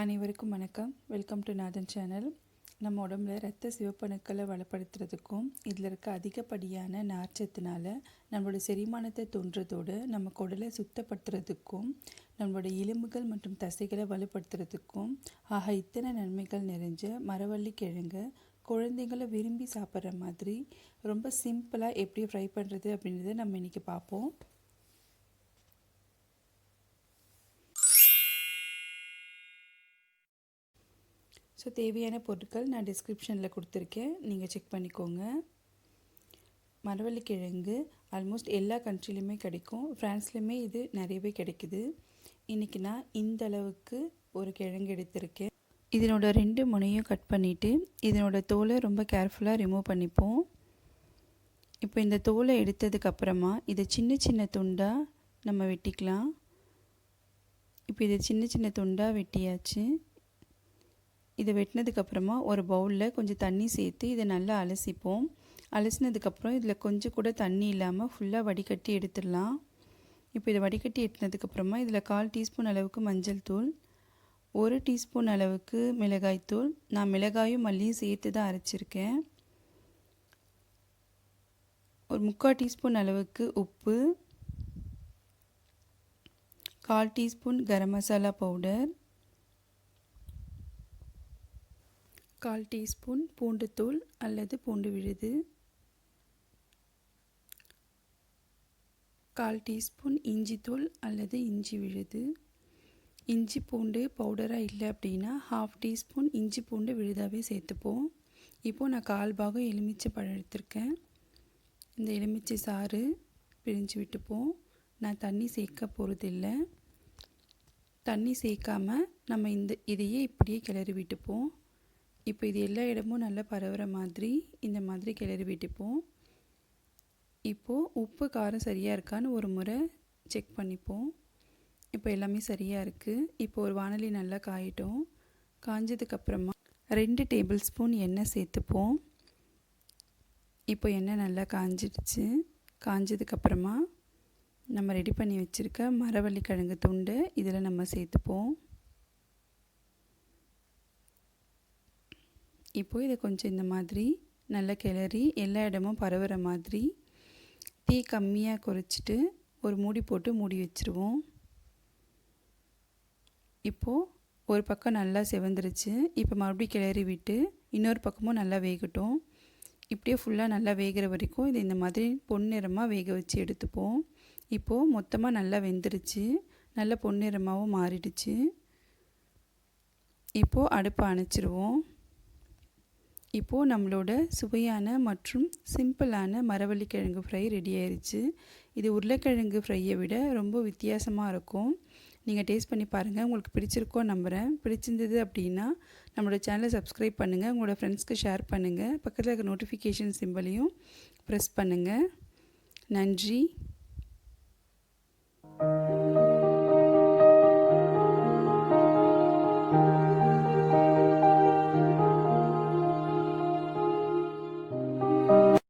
அனைவருக்கும் வணக்கம். Welcome to Nathan channel. நம்ம உடம்புல இரத்த சிவப்பணுக்களை வளப்படுத்துறதுக்கும் இதில் இருக்க அதிகப்படியான நார்ச்சத்துனால நம்மளோட செரிமானத்தை தூண்டுறதோடு நம்ம குடலை சுத்தப்படுத்துறதுக்கும் நம்மளோட எலும்புகள் மற்றும் தசைகளை வலுப்படுத்துறதுக்கும் இத்தனை நன்மைகள் நிறைஞ்ச மரவள்ளி கிழங்கு குழந்தைங்களை விரும்பி சாப்பிட்ற மாதிரி ரொம்ப சிம்பிளாக எப்படி ஃப்ரை பண்ணுறது அப்படின்றத நம்ம இன்றைக்கி பார்ப்போம். ஸோ தேவையான பொருட்கள் நான் டிஸ்கிரிப்ஷனில் கொடுத்துருக்கேன், நீங்கள் செக் பண்ணிக்கோங்க. மரவள்ளிக்கிழங்கு ஆல்மோஸ்ட் எல்லா கண்ட்ரிலையுமே கிடைக்கும். ஃப்ரான்ஸ்லேயுமே இது நிறையவே கிடைக்குது. இன்றைக்கி நான் இந்த அளவுக்கு ஒரு கிழங்கு எடுத்திருக்கேன். இதனோட 2 முனையும் கட் பண்ணிவிட்டு இதனோட தோலை ரொம்ப கேர்ஃபுல்லாக ரிமூவ் பண்ணிப்போம். இப்போ இந்த தோலை எடுத்ததுக்கப்புறமா இதை சின்ன சின்ன துண்டாக நம்ம வெட்டிக்கலாம். இப்போ இதை சின்ன சின்ன துண்டாக வெட்டியாச்சு. இதை வெட்டினதுக்கப்புறமா ஒரு பவுலில் கொஞ்சம் தண்ணி சேர்த்து இதை நல்லா அலசிப்போம். அலசினதுக்கப்புறம் இதில் கொஞ்சம் கூட தண்ணி இல்லாமல் ஃபுல்லாக வடிகட்டி எடுத்துடலாம். இப்போ இதை வடிகட்டி எடுத்ததுக்கப்புறமா இதில் 1/4 டீஸ்பூன் அளவுக்கு மஞ்சள் தூள், 1 டீஸ்பூன் அளவுக்கு மிளகாய்த்தூள், நான் மிளகாயும் மல்லியும் சேர்த்து தான் அரைச்சிருக்கேன், ஒரு 3/4 டீஸ்பூன் அளவுக்கு உப்பு, 1/4 teaspoon garam masala powder, 1/4 teaspoon பூண்டு தூள் அல்லது பூண்டு விழுது, 1/4 டீஸ்பூன் இஞ்சி தூள் அல்லது இஞ்சி விழுது. இஞ்சி பூண்டு பவுடராக இல்லை அப்படின்னா 1/2 டீஸ்பூன் இஞ்சி பூண்டு விழுதாவே சேர்த்துப்போம். இப்போது நான் 1/4 பாகம் எலுமிச்சை பழம் எடுத்திருக்கேன். இந்த எலுமிச்சை சாறு பிரிஞ்சு விட்டுப்போம். நான் தண்ணி சேர்க்க போகிறதில்லை. தண்ணி சேர்க்காமல் நம்ம இதையே இப்படியே கிளறி விட்டுப்போம். இப்போ இது எல்லா இடமும் நல்லா பரவுற மாதிரி இந்த மாதிரி கிளறி விட்டுப்போம். இப்போது உப்பு காரம் சரியாக இருக்கான்னு ஒரு முறை செக் பண்ணிப்போம். இப்போ எல்லாமே சரியாக இருக்குது. இப்போ ஒரு வாணலி நல்லா காயிட்டோம். காஞ்சதுக்கப்புறமா 2 டேபிள் ஸ்பூன் எண்ணெய் சேர்த்துப்போம். இப்போ எண்ணெய் நல்லா காஞ்சிடுச்சு. காஞ்சதுக்கப்புறமா நம்ம ரெடி பண்ணி வச்சுருக்க மரவள்ளி கிழங்கு துண்டு இதில் நம்ம சேர்த்துப்போம். இப்போது இதை கொஞ்சம் இந்த மாதிரி நல்லா கிளறி எல்லா இடமும் பரவுற மாதிரி தீ கம்மியாக குறைச்சிட்டு ஒரு மூடி போட்டு மூடி வச்சுருவோம். இப்போது ஒரு பக்கம் நல்லா செவந்துருச்சு. இப்போ மறுபடியும் கிளறி விட்டு இன்னொரு பக்கமும் நல்லா வேகட்டும். இப்படியே ஃபுல்லாக நல்லா வேகிற வரைக்கும் இதை இந்த மாதிரி பொன்னிறமாக வேக வச்சு எடுத்துப்போம். இப்போது மொத்தமாக நல்லா வெந்துருச்சு, நல்லா பொன்னிறமாகவும் மாறிடுச்சு. இப்போது அடுப்பை அணைச்சிருவோம். இப்போது நம்மளோட சுவையான மற்றும் சிம்பிளான மரவள்ளிக்கிழங்கு ஃப்ரை ரெடி ஆயிடுச்சு. இது உருளைக்கிழங்கு ஃப்ரையை விட ரொம்ப வித்தியாசமாக இருக்கும். நீங்கள் டேஸ்ட் பண்ணி பாருங்கள், உங்களுக்கு பிடிச்சிருக்கோன்னு நம்புகிறேன். பிடிச்சிருந்தது அப்படின்னா நம்மளோட சேனலை சப்ஸ்கிரைப் பண்ணுங்கள், உங்களோட ஃப்ரெண்ட்ஸ்க்கு ஷேர் பண்ணுங்கள், பக்கத்தில் இருக்க நோட்டிஃபிகேஷன் சிம்பலையும் ப்ரெஸ் பண்ணுங்கள். நன்றி.